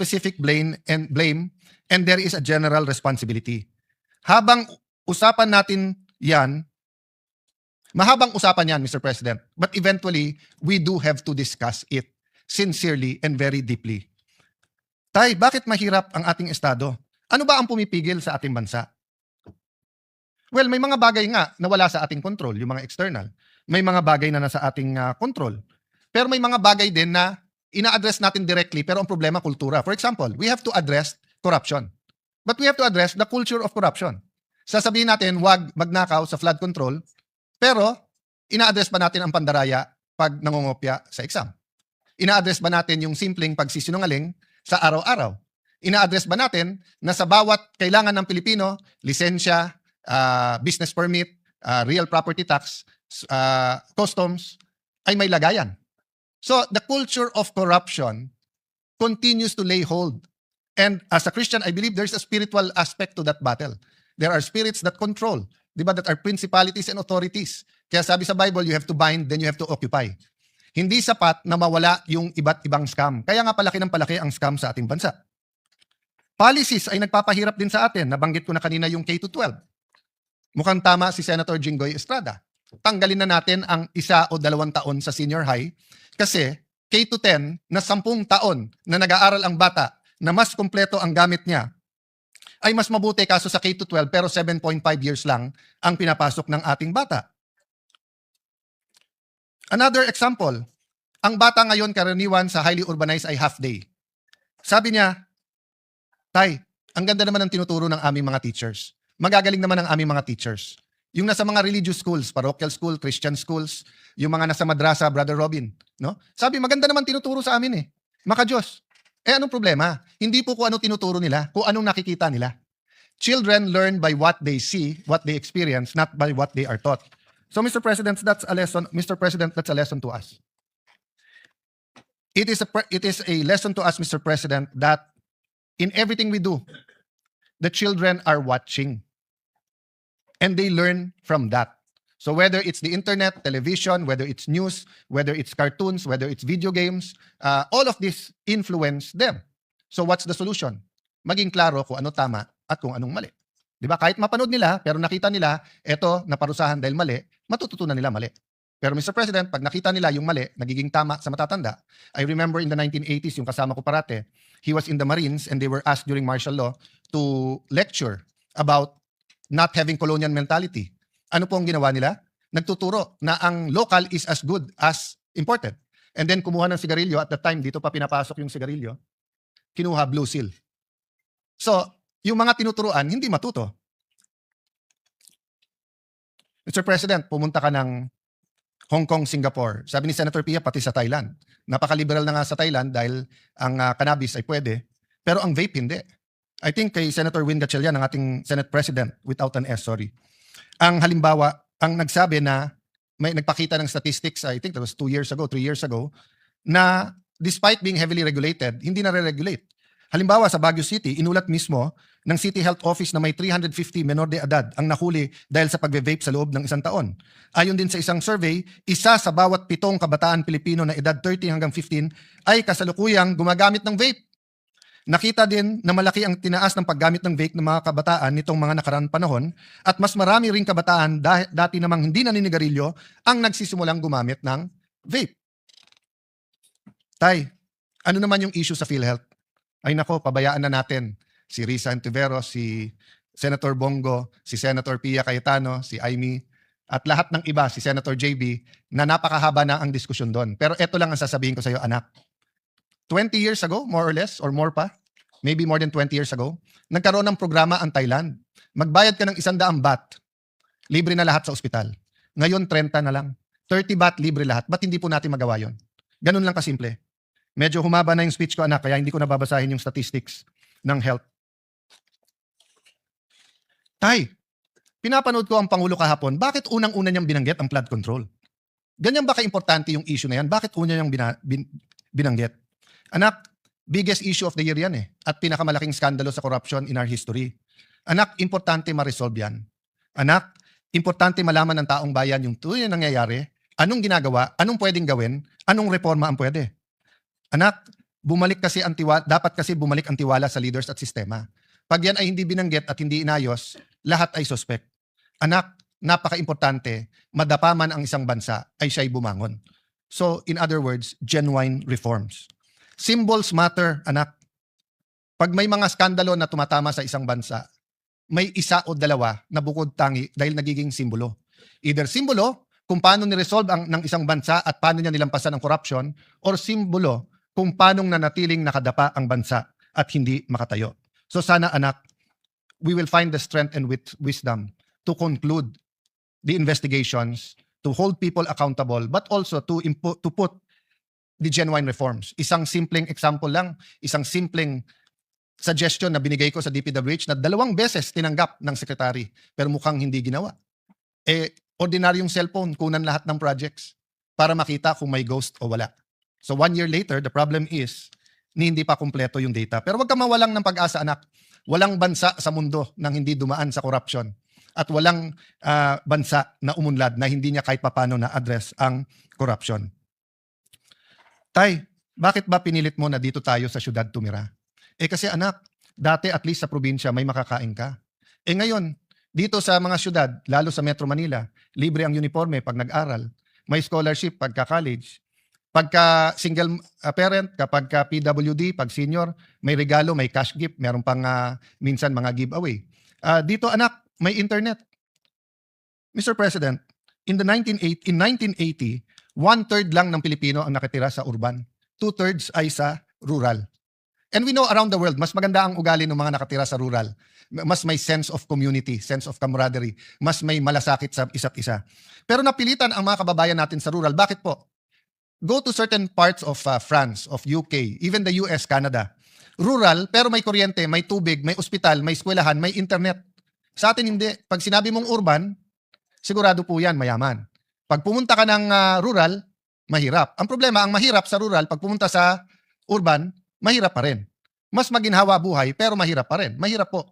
specific blame and there is a general responsibility. Habang usapan natin yan, mahabang usapan yan, Mr. President, but eventually, we do have to discuss it sincerely and very deeply. Tay, bakit mahirap ang ating estado? Ano ba ang pumipigil sa ating bansa? Well, may mga bagay nga na wala sa ating control, yung mga external. May mga bagay na nasa ating control. Pero may mga bagay din na ina-address natin directly, pero ang problema, kultura. For example, we have to address corruption. But we have to address the culture of corruption. Sasabihin natin, wag magnakaw sa flood control, pero ina-address ba natin ang pandaraya pag nangungopya sa exam? Ina-address ba natin yung simpleng pagsisinungaling sa araw-araw? Ina-address ba natin na sa bawat kailangan ng Pilipino, lisensya, business permit, real property tax, customs, ay may lagayan? So the culture of corruption continues to lay hold. And as a Christian, I believe there's a spiritual aspect to that battle. There are spirits that control, di ba, that are principalities and authorities. Kaya sabi sa Bible, you have to bind, then you have to occupy. Hindi sapat na mawala yung iba't ibang scam. Kaya nga palaki ng palaki ang scam sa ating bansa. Policies ay nagpapahirap din sa atin. Nabanggit ko na kanina yung K-12. Mukhang tama si Senator Jinggoy Estrada. Tanggalin na natin ang 1 o 2 taon sa senior high kasi K-10 na 10 taon na nag-aaral ang bata na mas kumpleto ang gamit niya ay mas mabuti kaso sa K-12 pero 7.5 years lang ang pinapasok ng ating bata. Another example, ang bata ngayon karaniwan sa highly urbanized ay half day. Sabi niya, Tay, ang ganda naman ng tinuturo ng aming mga teachers. Magagaling naman ang aming mga teachers. Yung nasa mga religious schools, parochial school, Christian schools, yung mga nasa madrasa, Brother Robin, no? Sabi, maganda naman tinuturo sa amin eh. Maka-Diyos. Anong problema? Hindi po kung ano tinuturo nila, kung anong nakikita nila. Children learn by what they see, what they experience, not by what they are taught. So, Mr. President, that's a lesson. Mr. President, that's a lesson to us. It is a lesson to us, Mr. President, that in everything we do, the children are watching. And they learn from that. So whether it's the internet, television, whether it's news, whether it's cartoons, whether it's video games, all of this influence them. So what's the solution? Maging klaro kung ano tama at kung anong mali. Di ba? Kahit mapanood nila, pero nakita nila, eto, naparusahan dahil mali, matututunan nila mali. Pero Mr. President, pag nakita nila yung mali, nagiging tama sa matatanda. I remember in the 1980s, yung kasama ko parate, he was in the Marines and they were asked during martial law to lecture about not having colonial mentality. Ano po ang ginawa nila? Nagtuturo na ang local is as good as imported. And then kumuha ng sigarilyo, at the time, dito pa pinapasok yung sigarilyo, kinuha Blue Seal. So, yung mga tinuturuan, hindi matuto. Mr. President, pumunta ka ng Hong Kong, Singapore. Sabi ni Senator Pia, pati sa Thailand. Napaka-liberal na nga sa Thailand dahil ang cannabis ay pwede, pero ang vape hindi. I think kay Senator Win Gatchalian, ang ating Senate President, without an S, sorry. Ang halimbawa, ang nagsabi na may nagpakita ng statistics, I think that was 2 years ago, 3 years ago, na despite being heavily regulated, hindi na-regulate. Halimbawa, sa Baguio City, inulat mismo ng City Health Office na may 350 menor de edad ang nahuli dahil sa pagbe-vape sa loob ng 1 taon. Ayon din sa isang survey, 1 sa bawat 7 kabataan Pilipino na edad 13 hanggang 15 ay kasalukuyang gumagamit ng vape. Nakita din na malaki ang tinaas ng paggamit ng vape ng mga kabataan nitong mga nakaraang panahon at mas marami ring kabataan dati namang hindi naninigarilyo ang nagsisimulang gumamit ng vape. Tay, ano naman yung issue sa PhilHealth? Ay nako, pabayaan na natin si Risa Antiveros, si Senator Bongo, si Senator Pia Cayetano, si Amy, at lahat ng iba, si Senator JB, na napakahaba na ang diskusyon doon. Pero eto lang ang sasabihin ko sa iyo, anak. 20 years ago, more or less, or more pa, maybe more than 20 years ago, nagkaroon ng programa ang Thailand. Magbayad ka ng 100 baht, libre na lahat sa ospital. Ngayon, 30 na lang. 30 baht, libre lahat. Ba't hindi po natin magawa yon? Ganun lang kasimple. Medyo humaba na yung speech ko, anak, kaya hindi ko nababasahin yung statistics ng health. Tay, pinapanood ko ang Pangulo kahapon, bakit unang-una niyang binanggit ang flood control? Ganyan ba ka-importante yung issue na yan? Bakit una niyang binanggit? Anak, biggest issue of the year yan eh. At pinakamalaking skandalo sa corruption in our history. Anak, importante ma-resolve yan. Anak, importante malaman ng taong bayan yung tunay na nangyayari, anong ginagawa, anong pwedeng gawin, anong reforma ang pwede. Anak, dapat kasi bumalik ang tiwala sa leaders at sistema. Pag yan ay hindi binanggit at hindi inayos, lahat ay suspect. Anak, napaka-importante, madapa man ang isang bansa, ay siya'y bumangon. So, in other words, genuine reforms. Symbols matter, anak. Pag may mga skandalo na tumatama sa isang bansa, may isa o dalawa na bukod tangi dahil nagiging simbolo. Either simbolo kung paano ni-resolve ng isang bansa at paano niya nilampasan ang corruption, or simbolo kung paano nanatiling nakadapa ang bansa at hindi makatayo. So sana anak, we will find the strength and wisdom to conclude the investigations, to hold people accountable, but also to put the genuine reforms. Isang simpleng example lang, isang simpleng suggestion na binigay ko sa DPWH na 2 beses tinanggap ng secretary pero mukhang hindi ginawa. Ordinaryong cellphone, kunan lahat ng projects para makita kung may ghost o wala. So 1 year later, the problem is hindi pa kumpleto yung data. Pero wag ka mawalang ng pag-asa, anak. Walang bansa sa mundo nang hindi dumaan sa corruption. At walang bansa na umunlad na hindi niya kahit papano na-address ang corruption. Tay, bakit ba pinilit mo na dito tayo sa syudad tumira? Kasi anak, dati at least sa probinsya may makakain ka. Ngayon, dito sa mga syudad, lalo sa Metro Manila, libre ang uniforme pag nag-aral. May scholarship pagka college. Pagka single parent, kapag ka PWD, pag senior, may regalo, may cash gift, meron pang minsan mga giveaway. Dito anak, may internet. Mr. President, in 1980, 1/3 lang ng Pilipino ang nakatira sa urban. 2/3 ay sa rural. And we know around the world, mas maganda ang ugali ng mga nakatira sa rural. Mas may sense of community, sense of camaraderie. Mas may malasakit sa isa't isa. Pero napilitan ang mga kababayan natin sa rural. Bakit po? Go to certain parts of France, of UK, even the US, Canada. Rural, pero may kuryente, may tubig, may ospital, may eskwelahan, may internet. Sa atin hindi. Pag sinabi mong urban, sigurado po yan, mayaman. Pag pumunta ka ng rural, mahirap. Ang problema, ang mahirap sa rural, pag pumunta sa urban, mahirap pa rin. Mas maginhawa buhay, pero mahirap pa rin. Mahirap po.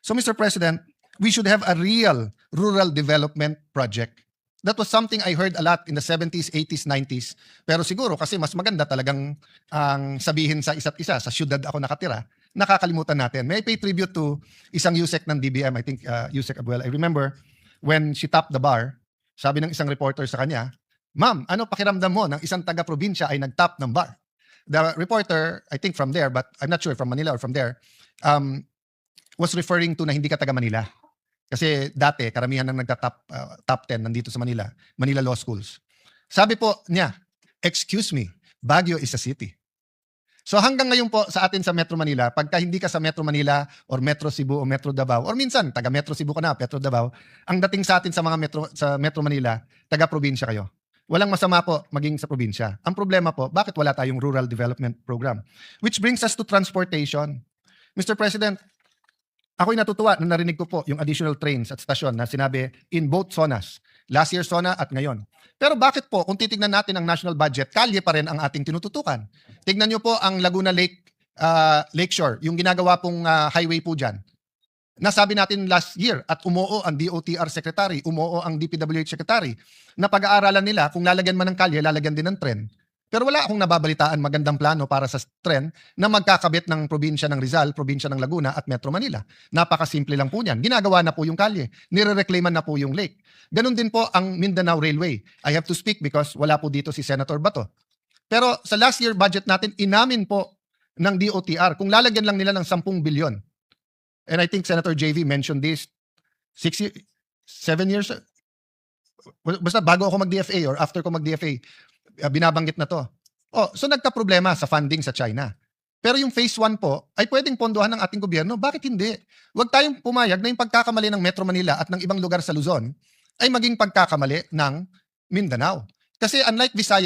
So Mr. President, we should have a real rural development project. That was something I heard a lot in the 70s, 80s, 90s. Pero siguro kasi mas maganda talagang ang sabihin sa isa't isa, sa syudad ako nakatira, nakakalimutan natin. May I pay tribute to isang USEC ng DBM, I think USEC Abuel. I remember when she topped the bar, sabi ng isang reporter sa kanya, "Ma'am, ano pakiramdam mo ng isang taga-probinsya ay nag-top ng bar?" The reporter, I think from there, but I'm not sure from Manila or from there, was referring to na hindi ka taga Manila. Kasi dati, karamihan ng top 10 nandito sa Manila, Manila Law Schools. Sabi po niya, "Excuse me, Baguio is a city." So hanggang ngayon po sa atin sa Metro Manila, pagka hindi ka sa Metro Manila or Metro Cebu o Metro Davao, or minsan taga Metro Cebu ka na, Metro Davao, ang dating sa atin sa mga Metro Manila, taga-probinsya kayo. Walang masama po maging sa probinsya. Ang problema po, bakit wala tayong rural development program? Which brings us to transportation. Mr. President, ako'y natutuwa na narinig ko po yung additional trains at stasyon na sinabi in both zonas. Last year zona at ngayon. Pero bakit po, kung titignan natin ang national budget, kalye pa rin ang ating tinututukan. Tignan nyo po ang Laguna Lakeshore, yung ginagawa pong highway po dyan. Nasabi natin last year at umuo ang DOTR Secretary, umuo ang DPWH Secretary, na pag-aaralan nila kung lalagyan man ng kalye, lalagyan din ng tren. Pero wala akong nababalitaan magandang plano para sa tren na magkakabit ng probinsya ng Rizal, probinsya ng Laguna at Metro Manila. Napakasimple lang po niyan. Ginagawa na po yung kalye. Nire-reclaiman na po yung lake. Ganon din po ang Mindanao Railway. I have to speak because wala po dito si Senator Bato. Pero sa last year budget natin, inamin po ng DOTR kung lalagyan lang nila ng 10 bilyon. And I think Senator JV mentioned this 7 years, basta bago ako mag-DFA or after ko mag-DFA, binabanggit na to. So nagka-problema sa funding sa China. Pero yung phase 1 po ay pwedeng pondohan ng ating gobyerno. Bakit hindi? Huwag tayong pumayag na yung pagkakamali ng Metro Manila at ng ibang lugar sa Luzon ay maging pagkakamali ng Mindanao. Kasi unlike Visayas,